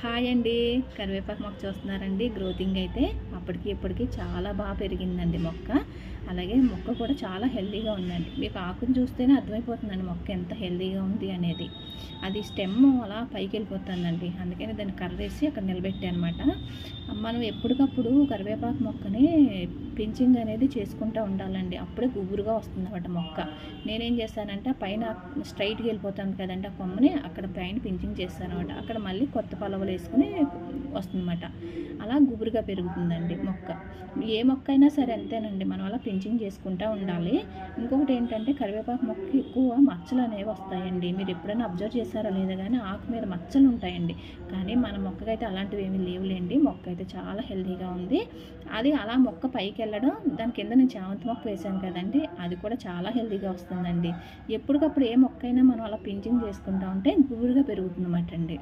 Hi అండి. కరివేపాకు మొక్క చూస్తున్నారండి. గ్రోతింగ్ అయితే అప్పటికి ఇప్పటికి చాలా బాగా పెరిగిందండి మొక్క. అలాగే మొక్క కూడా చాలా హెల్తీగా ఉందండి. మీకు ఆకును చూస్తేనే అర్థమైపోతుందండి మొక్క ఎంత హెల్తీగా ఉంది అనేది. అది స్టెమ్ అలా పైకి వెళ్ళిపోతుందండి. అందుకని దాన్ని కర్రేసి అక్కడ నిలబెట్టాను అనమాట. మనం ఎప్పటికప్పుడు కరివేపాకు మొక్కని పించింగ్ అనేది చేసుకుంటూ ఉండాలండి. అప్పుడే గుబురుగా వస్తుందన్నమాట మొక్క. నేనేం చేశానంటే పైన స్ట్రైట్గా వెళ్ళిపోతాను కదండి ఆ కొమ్మని, అక్కడ పైన పించింగ్ చేస్తాను అనమాట. అక్కడ మళ్ళీ కొత్త పలవలు వేసుకుని వస్తుందన్నమాట. అలా గుబురుగా పెరుగుతుందండి మొక్క. ఏ మొక్క అయినా సరే అంతేనండి, మనం అలా పించింగ్ చేసుకుంటూ ఉండాలి. ఇంకొకటి ఏంటంటే కరివేపాకు మొక్కకి ఎక్కువ మచ్చలు అనేవి వస్తాయండి. మీరు ఎప్పుడైనా అబ్జర్వ్ చేశారో లేదో కానీ ఆకు మీద మచ్చలు ఉంటాయండి. కానీ మన మొక్కకైతే అలాంటివి ఏమీ లేవులేండి. మొక్క అయితే చాలా హెల్తీగా ఉంది. అది అలా మొక్క పైకి వెళ్ళడం, దాని కింద నేను చామంతి మొక్క వేసాను కదండి, అది కూడా చాలా హెల్తీగా వస్తుందండి. ఎప్పటికప్పుడు ఏ మొక్క అయినా మనం అలా పించింగ్ చేసుకుంటూ ఉంటే గుబురుగా పెరుగుతుందన్నమాట అండి.